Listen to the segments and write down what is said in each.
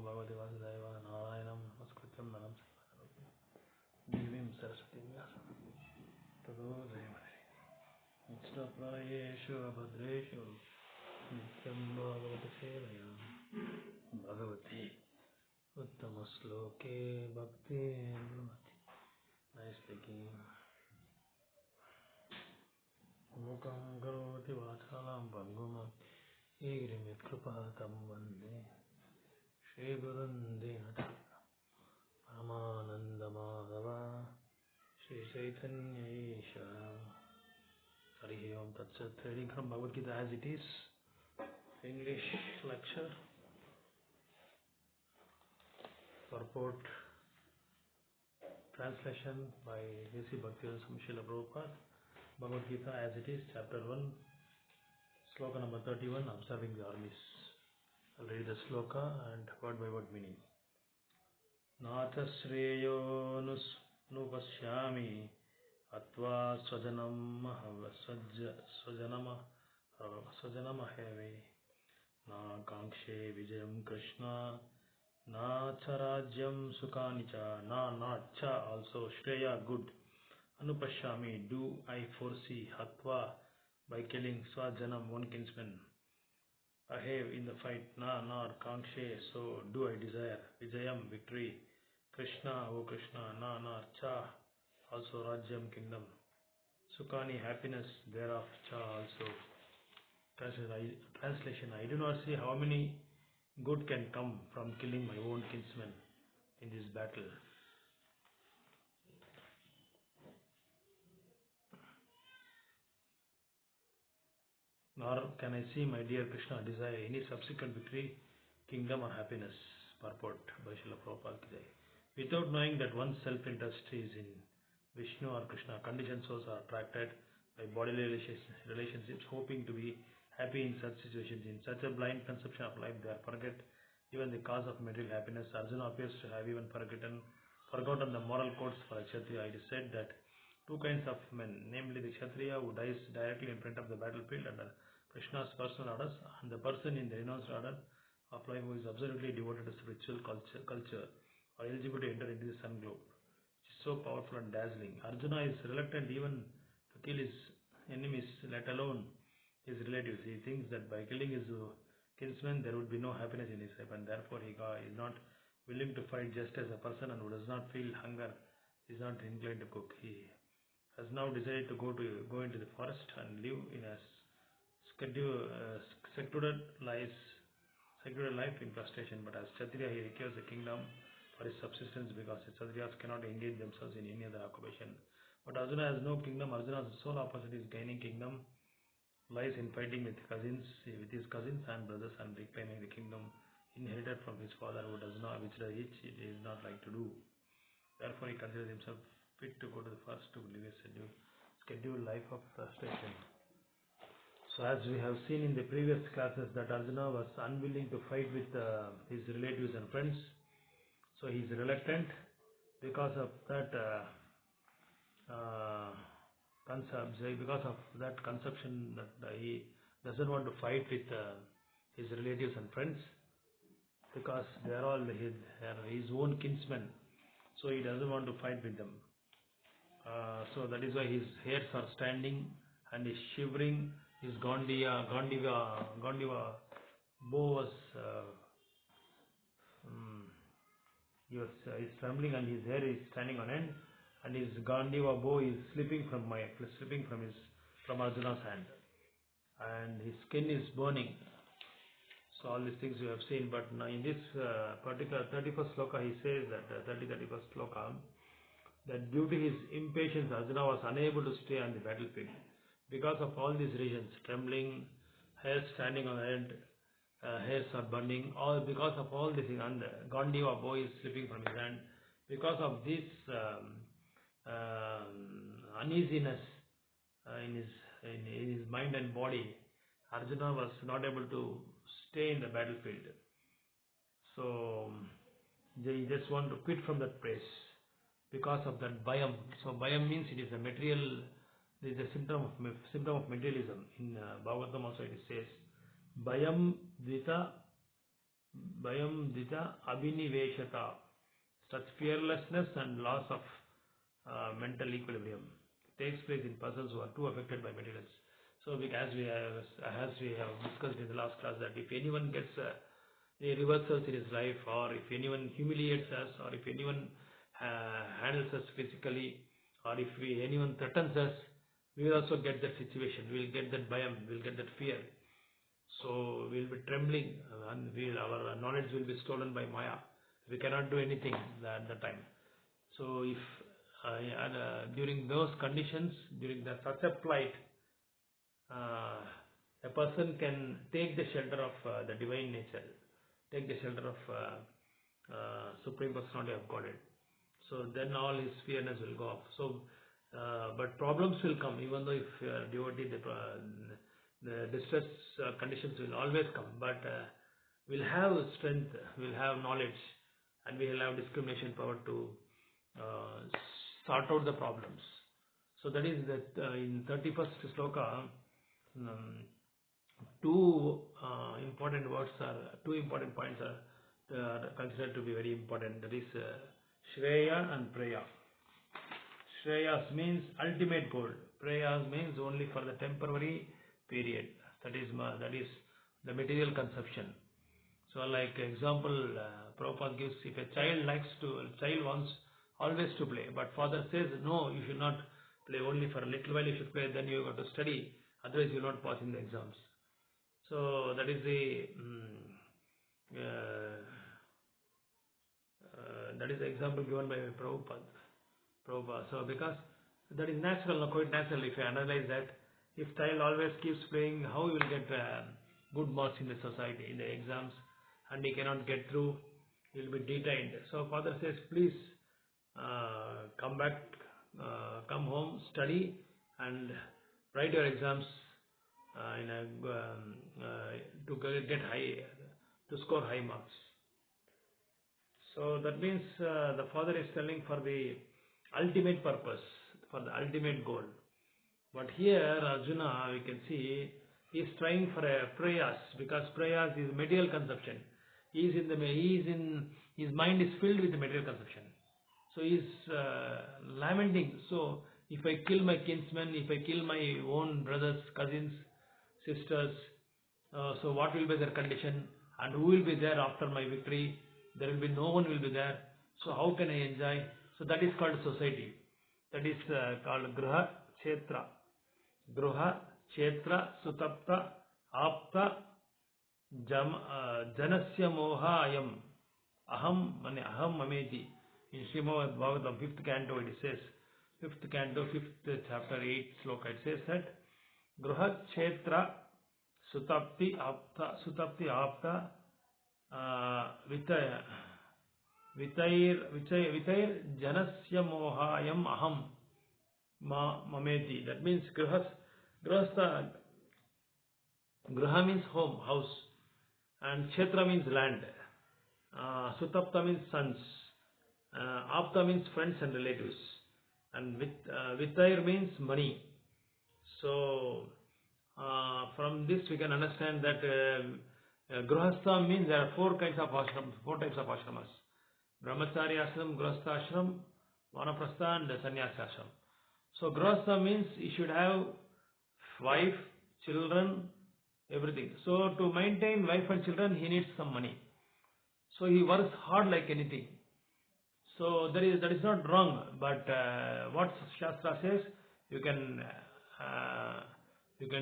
Bhagavate Vasudevaya Narayanam Namaskrityam Naram Divim Saraswati Vyasam Tado Jayamari Nistaprayeshu Abhadreshu Nityam Bhagavate Sevaya Bhagavati Uttama Sloke Bhakti Bhavati. Nice speaking. Mukam Karoti Vachalam Banguma Igrimit Krupatam Vande Shri Gurundinata Paramananda Madhava Shri Chaitanya Isha. Harihi Om Tat Sat. Reading from Bhagavad Gita as it is, English lecture. Purport translation by A.C. Bhaktivedanta Swami Srila Prabhupada. Bhagavad Gita as it is, chapter 1, sloka number 31, observing the armies. I'll read the sloka and word by word meaning. Nata Sreyo Nupashyami Atva Swajanamahevi Na Kankshe Vijayam Krishna Na Charajyam Sukanicha Na Nacha also Shreya good Anupashyami do I foresee Hatva by killing Swajanam one kinsman Ahev in the fight Na nor Kankshe so do I desire Vijayam victory Krishna O Krishna Na nor Cha also Rajyam kingdom Sukani happiness thereof Cha also. Translation I do not see how many good can come from killing my own kinsman in this battle. Nor can I see my dear Krishna desire any subsequent victory, kingdom or happiness. Purport by Srila Prabhupada ki Jai. Without knowing that one's self-interest is in Vishnu or Krishna, conditioned souls are attracted by bodily relationships, hoping to be happy in such situations. In such a blind conception of life, they forget even the cause of material happiness. Arjuna appears to have even forgotten the moral codes for a Kshatriya. It is said that two kinds of men, namely the Kshatriya who dies directly in front of the battlefield under Krishna's personal orders, and the person in the renounced order of life who is absolutely devoted to spiritual culture, are eligible to enter into the sun globe, which is so powerful and dazzling. Arjuna is reluctant even to kill his enemies, let alone his relatives. He thinks that by killing his kinsmen there would be no happiness in his life, and therefore he is not willing to fight, just as a person who does not feel hunger is not inclined to cook. He has now decided to go into the forest and live in a secluded life in frustration. But as Kshatriya he requires the kingdom for his subsistence, because the Kshatriyas cannot engage themselves in any other occupation. But Arjuna has no kingdom. Arjuna's sole opportunity is gaining kingdom lies in fighting with his cousins and brothers and reclaiming the kingdom inherited from his father, which he does not like to do. Therefore he considers himself fit to go to the forest to live a scheduled life of frustration. So as we have seen in the previous classes that Arjuna was unwilling to fight with his relatives and friends. So he is reluctant because of that conception that he doesn't want to fight with his relatives and friends, because they are all his own kinsmen. So he doesn't want to fight with them. So that is why his hairs are standing and he is shivering. His Gandiva bow was he is trembling and his hair is standing on end, and his Gandiva bow is slipping from Arjuna's hand, and his skin is burning. So all these things you have seen. But now in this particular 31st sloka he says that 31st sloka, that due to his impatience Arjuna was unable to stay on the battlefield because of all these reasons: trembling, hair standing on end, hairs are burning, all because of all this, and Gandiva bow is slipping from his hand. Because of this uneasiness in his mind and body, Arjuna was not able to stay in the battlefield. So they just want to quit from that place because of that bayam. So bayam means it is a material. It is a symptom of materialism. In Bhagavatam also it says bayam dvita Bhayam dita abhiniveshata. Such fearlessness and loss of mental equilibrium takes place in persons who are too affected by materials. So, as we have discussed in the last class, that if anyone gets a reversals in his life, or if anyone humiliates us, or if anyone handles us physically, or if anyone threatens us, we will also get that situation. We will get that bhayam, we will get that fear. So we will be trembling, and our knowledge will be stolen by Maya. We cannot do anything at the time. So if during those conditions, during such a plight, a person can take the shelter of the divine nature, take the shelter of Supreme Personality of Godhead. So then all his fearness will go off. So, but problems will come, even though if you are devotee, the distress conditions will always come. But we'll have strength, we'll have knowledge, and we will have discrimination power to sort out the problems. So that is that in 31st sloka, two important points are considered to be very important. That is Shreya and Preya. Shreyas means ultimate goal. Prayas means only for the temporary period. That is the material consumption. So, like example, Prabhupada gives, if a child wants always to play, but father says, no, you should not play, only for a little while you should play, then you got to study, otherwise you will not pass in the exams. So that is the example given by Prabhupada. So because that is natural, quite natural. If you analyze that, if child always keeps playing, how he will get good marks in the society, in the exams, and he cannot get through, he will be detained. So father says, please come back, come home, study, and write your exams to get high, to score high marks. So that means the father is telling for the ultimate purpose, for the ultimate goal. But here Arjuna, we can see, he is trying for a prayas, because prayas is material consumption. His mind is filled with the material consumption. So he is lamenting. So if I kill my kinsmen, if I kill my own brothers, cousins, sisters, so what will be their condition, and who will be there after my victory? There will be no one will be there. So how can I enjoy? So that is called society. That is called Griha Kshetra. Griha Kshetra Sutapta Apta Janasya Moha Ayam Aham Mameti. In Srimad Bhagavatam 5th canto it says, 5th canto, 5th chapter, 8th sloka, it says that Griha Kshetra Sutapti Apta Vitair Janasya Mohayam Aham Mameti. That means Grihastha. Griha means home, house, and Kshetra means land. Sutapta means sons. Apta means friends and relatives. And Vitair means money. So from this we can understand that Grihastha means there are four types of ashramas. Brahmacharya ashram, Grihastha ashram, Vanaprastha, and Sannyasa ashram. So Grihastha means he should have wife, children, everything. So to maintain wife and children, he needs some money. So he works hard like anything. So that is not wrong. But what Shastra says, you can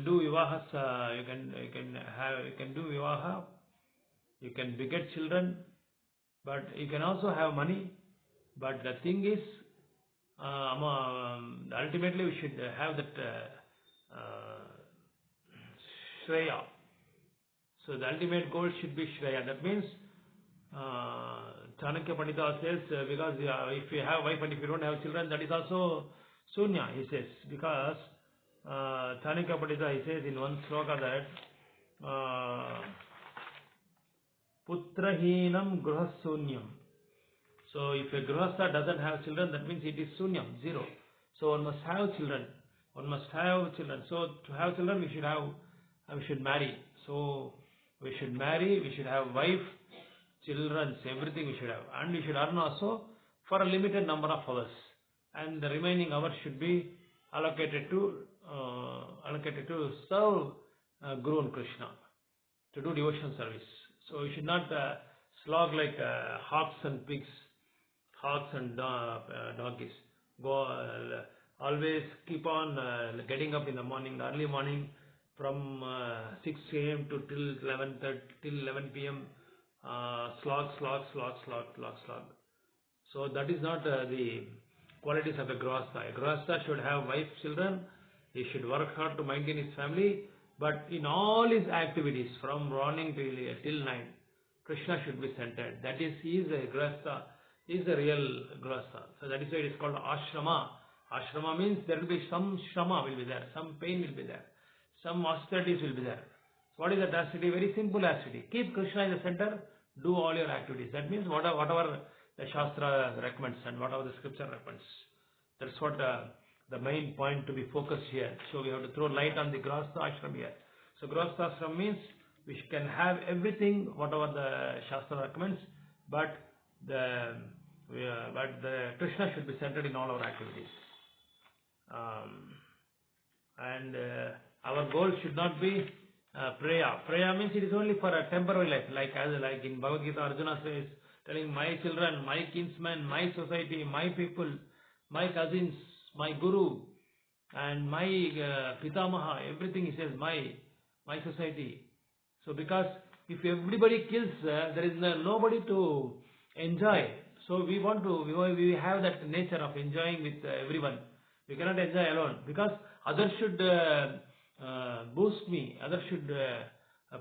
do vivahas, you can do vivaha, you can beget children, but you can also have money. But the thing is, ultimately we should have that Shreya. So the ultimate goal should be Shreya. That means Chanakya Pandita says, because if you have wife and if you don't have children, that is also Sunya, he says. Because Chanakya Pandita, he says in one sloka that Putrahinam Grihasunyam. So if a Grihastha doesn't have children, that means it is Sunyam, zero. So one must have children. So to have children, we should marry. So we should marry, we should have wife, children, everything we should have. And we should earn also for a limited number of hours. And the remaining hours should be allocated to serve Guru and Krishna, to do devotion service. So we should not slog like hawks and pigs, hawks and donkeys. Go always keep on getting up in the morning, early morning, from 6 a.m. to till 11 p.m. Slog. So that is not the qualities of a grihastha. A grihastha should have wife, children. He should work hard to maintain his family. But in all his activities, from morning till night, Krishna should be centered. That is, he is a grihastha. He is the real grihastha. So that is why it is called ashrama. Ashrama means there will be some shrama will be there, some pain will be there, some austerities will be there. So what is that austerity? Very simple austerity. Keep Krishna in the center, do all your activities. That means whatever the Shastra recommends and whatever the scripture recommends. That's what the main point to be focused here. So we have to throw light on the Grihastha ashram here. So Grihastha ashram means we can have everything, whatever the Shastra recommends, but the Krishna should be centered in all our activities. And our goal should not be Preya. Preya means it is only for a temporary life, like in Bhagavad Gita, Arjuna says, telling my children, my kinsmen, my society, my people, my cousins, my guru, and my pitamaha, everything he says, my society. So because if everybody kills, there is nobody to enjoy. So we have that nature of enjoying with everyone. We cannot enjoy alone because others should boost me, others should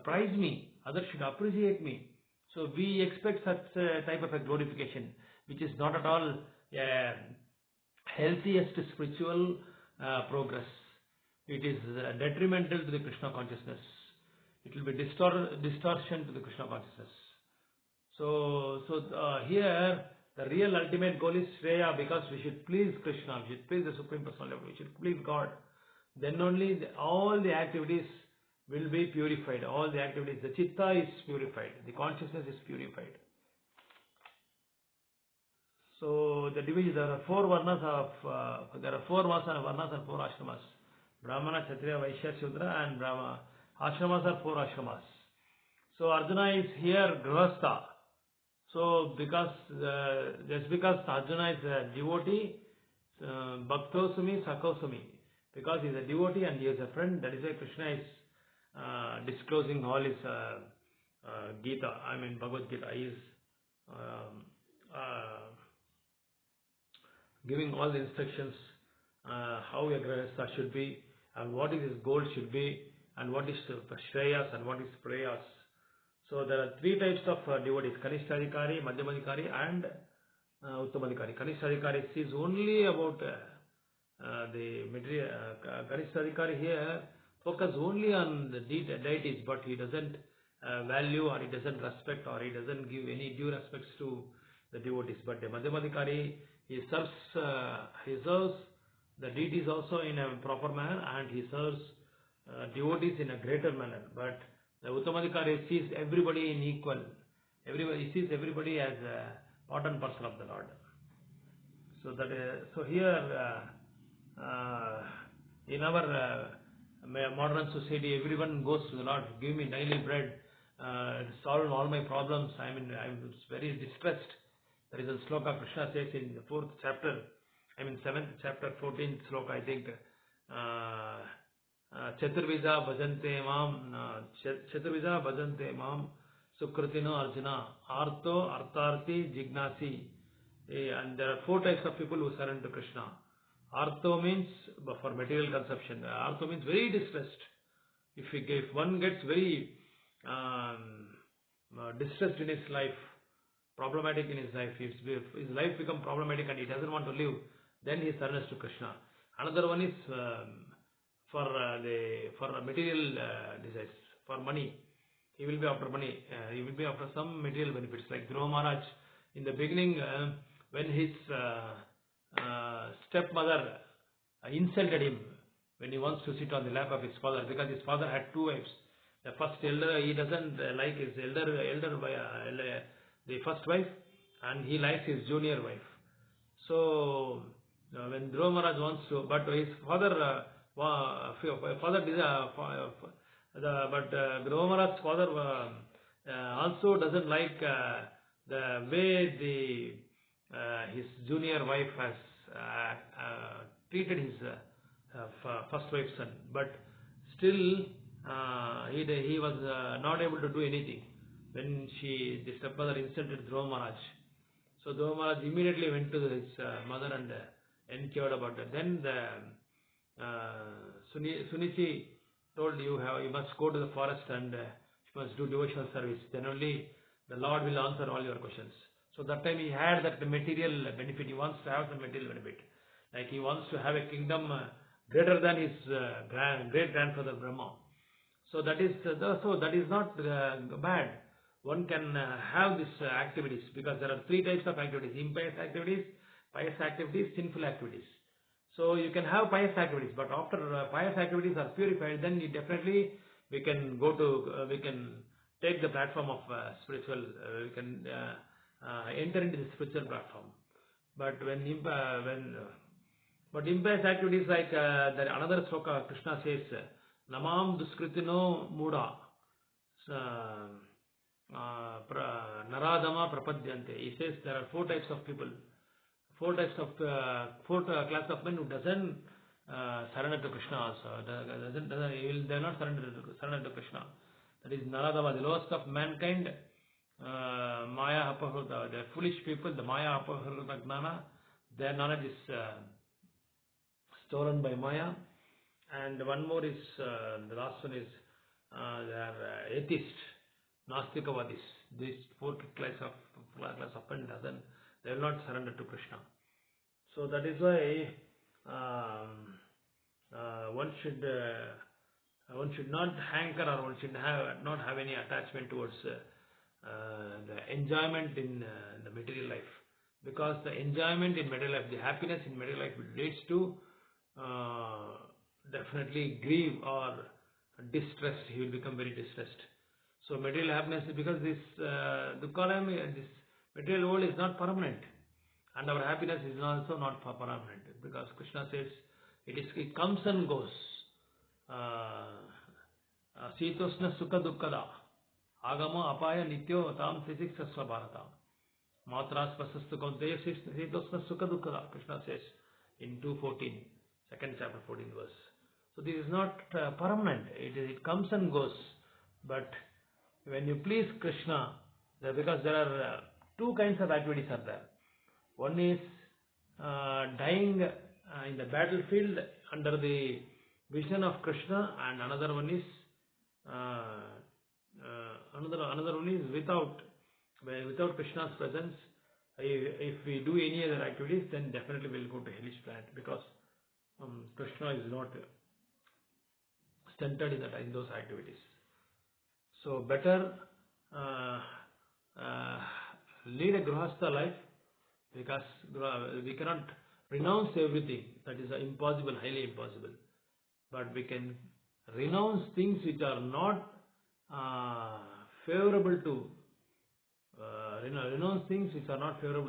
praise me, others should appreciate me. So we expect such type of a glorification, which is not at all healthiest spiritual progress. It is detrimental to the Krishna consciousness. It will be distortion to the Krishna consciousness. So here the real ultimate goal is Shreya, because we should please Krishna, we should please the Supreme Personality, we should please God. Then only all the activities will be purified. All the activities, the chitta is purified, the consciousness is purified. So the division, there are four varnas and four ashramas. Brahmana, Kshatriya, Vaishya, Shudra, and Brahma. Ashramas are four ashramas. So Arjuna is here Grihastha. So just because Arjuna is a devotee, Bhaktosumi, Sakosumi, because he is a devotee and he is a friend, that is why Krishna is disclosing all his Bhagavad Gita. He is giving all the instructions how a grihastha should be and what is his goal should be and what is Shreyas and what is Preyas. So there are three types of devotees: Kanishtadhikari, Madhyamadhikari, and Uttamadhikari. Kanishtadhikari sees only about the material. Kanishtadhikari here focus only on the deities, but he doesn't value or he doesn't respect or he doesn't give any due respects to the devotees. But the Madhyamadhikari, he serves the deities also in a proper manner and he serves devotees in a greater manner. But the Uttamadhikari sees everybody in equal. He sees everybody as a part and parcel of the Lord. So here in our modern society, everyone goes to the Lord, give me daily bread, solve all my problems. I'm very distressed. There is a sloka Krishna says in the 4th chapter, 7th chapter, 14th sloka, I think. Chaturvida bhajante mam sukritino arjuna arto artarti jignasi. And there are 4 types of people who surrender to Krishna. Artho means for material consumption. Artho means very distressed. If one gets very distressed in his life, problematic in his life, if his life becomes problematic and he doesn't want to live, then he surrenders to Krishna. Another one is for material desires, for money. He will be after money. He will be after some material benefits. Like Dhruva Maharaj, in the beginning, when his stepmother insulted him when he wants to sit on the lap of his father, because his father had 2 wives. The first elder, he doesn't like his elder the first wife, and he likes his junior wife. So when Dhruva Maharaj wants to, but his father, Dhruva Maharaj's father also doesn't like the way his junior wife has treated his first wife's son. But still, he was not able to do anything when the stepmother insulted Dhruva Maharaj. So Dhruva Maharaj immediately went to his mother and inquired about that. Then Sunisi told, you must go to the forest and you must do devotional service. Then only the Lord will answer all your questions. So that time he had that material benefit. He wants to have some material benefit. Like he wants to have a kingdom greater than his great grandfather Brahma. So that is not bad. One can have these activities, because there are three types of activities: impious activities, pious activities, sinful activities. So you can have pious activities, but after pious activities are purified, then we can take the platform of spiritual. We can enter into the spiritual platform. But but impious activities, like another sloka, Krishna says, Namam duskritino muda naradama prapadyante. He says there are four types of people, four class of men who doesn't surrender to Krishna also. They are not surrender to Krishna. That is Naradama, the lowest of mankind. Maya apahruta, the foolish people, the Maya apahruta gnana, their knowledge is stolen by Maya. And one more is, the last one is, they are atheists, Nastikavadis. These four class of men they will not surrender to Krishna. So that is why one should not hanker, or one should not have any attachment towards the enjoyment in the material life, because the enjoyment in material life, the happiness in material life leads to definitely grief or distressed. He will become very distressed. So material happiness, because this this material world is not permanent, and our happiness is also not permanent, because Krishna says it comes and goes. Sitosna sukha dukkada agama apaya nityo tam sisiksasva bharata matras pasastu kaunteya sitosna sukha dukkada, Krishna says in 2:14, second chapter 14th verse. So this is not permanent. It comes and goes. But when you please Krishna, because there are two kinds of activities are there. One is dying in the battlefield under the vision of Krishna, and another one is without Krishna's presence. If we do any other activities, then definitely we will go to hellish planet, because Krishna is not centered in those activities. So better lead a grihastha life, because we cannot renounce everything. That is impossible, highly impossible. But we can renounce things which are not favorable to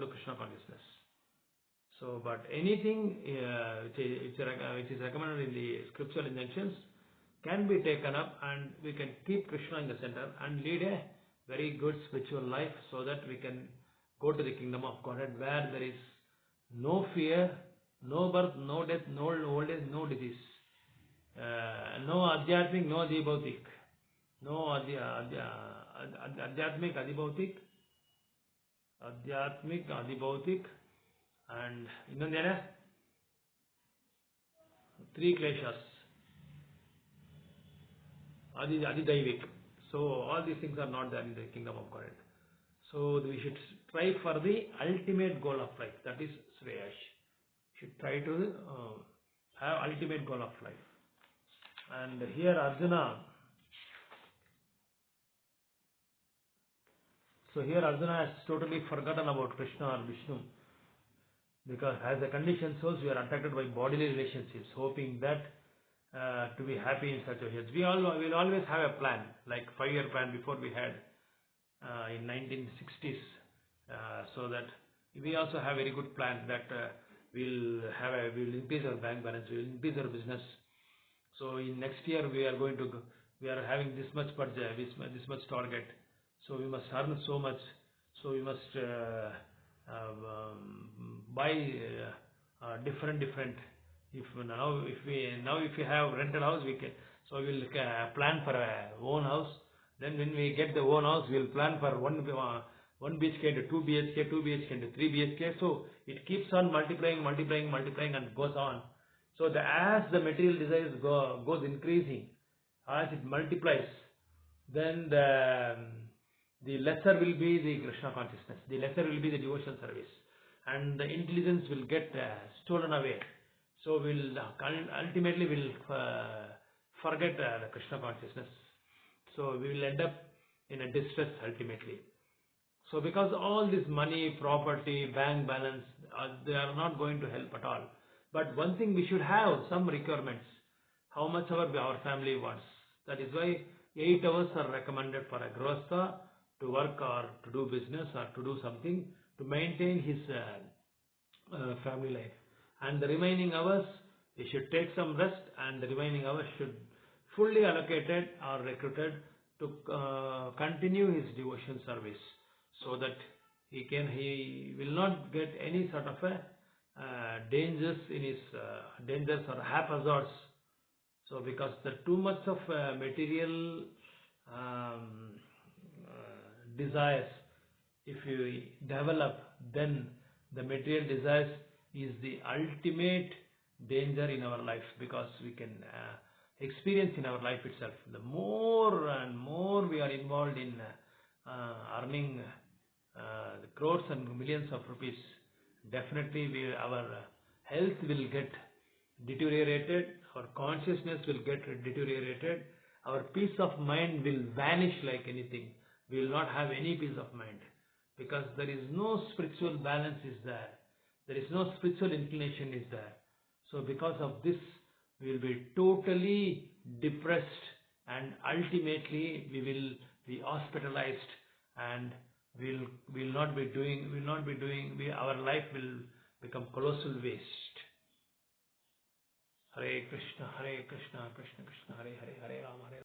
Krishna consciousness. So, but anything which is recommended in the scriptural injunctions can be taken up, and we can keep Krishna in the center and lead a very good spiritual life, so that we can go to the kingdom of Godhead, where there is no fear, no birth, no death, no old age, no disease, no adhyatmik, no adibhautik, no adhyatmik, adibhautik, and three kleshas, adidaivik. So all these things are not there in the kingdom of Godhead. So we should strive for the ultimate goal of life, that is Shreyash. Should try to have ultimate goal of life. And here Arjuna has totally forgotten about Krishna or Vishnu, because as a conditioned souls we are attracted by bodily relationships, hoping that to be happy in such ways. We will always have a plan, like 5-year plan before we had in 1960s. so that we also have very good plan that we'll increase our bank balance, we'll increase our business. So in next year we are having this much budget, this much target. So we must earn so much. So we must buy different. If we have rented house, we can. So we'll plan for a own house. Then when we get the own house, we'll plan for one BHK to 2 BHK, 2 BHK to 3 BHK. So it keeps on multiplying and goes on. So as the material desires goes increasing, as it multiplies, then the lesser will be the Krishna consciousness, the lesser will be the devotional service, and the intelligence will get stolen away. So ultimately we'll forget the Krishna consciousness. So we will end up in a distress ultimately. So because all this money, property, bank balance, they are not going to help at all. But one thing, we should have some requirements, how much our family wants. That is why 8 hours are recommended for a GRIHASTa to work or to do business or to do something to maintain his family life. And the remaining hours, he should take some rest, and the remaining hours should fully allocated or recruited to continue his devotion service, so that he will not get any sort of a dangers in his dangers or haphazards. So because the too much of material desires, if you develop, then the material desires is the ultimate danger in our life, because we can experience in our life itself. The more and more we are involved in earning the crores and millions of rupees, definitely our health will get deteriorated, our consciousness will get deteriorated, our peace of mind will vanish like anything. We will not have any peace of mind, because there is no spiritual balance is there. There is no spiritual inclination is there. So because of this, we will be totally depressed, and ultimately we will be hospitalized, and will not be doing, our life will become colossal waste. Hare Krishna, Krishna Krishna, Hare Hare, Hare Rama, Hare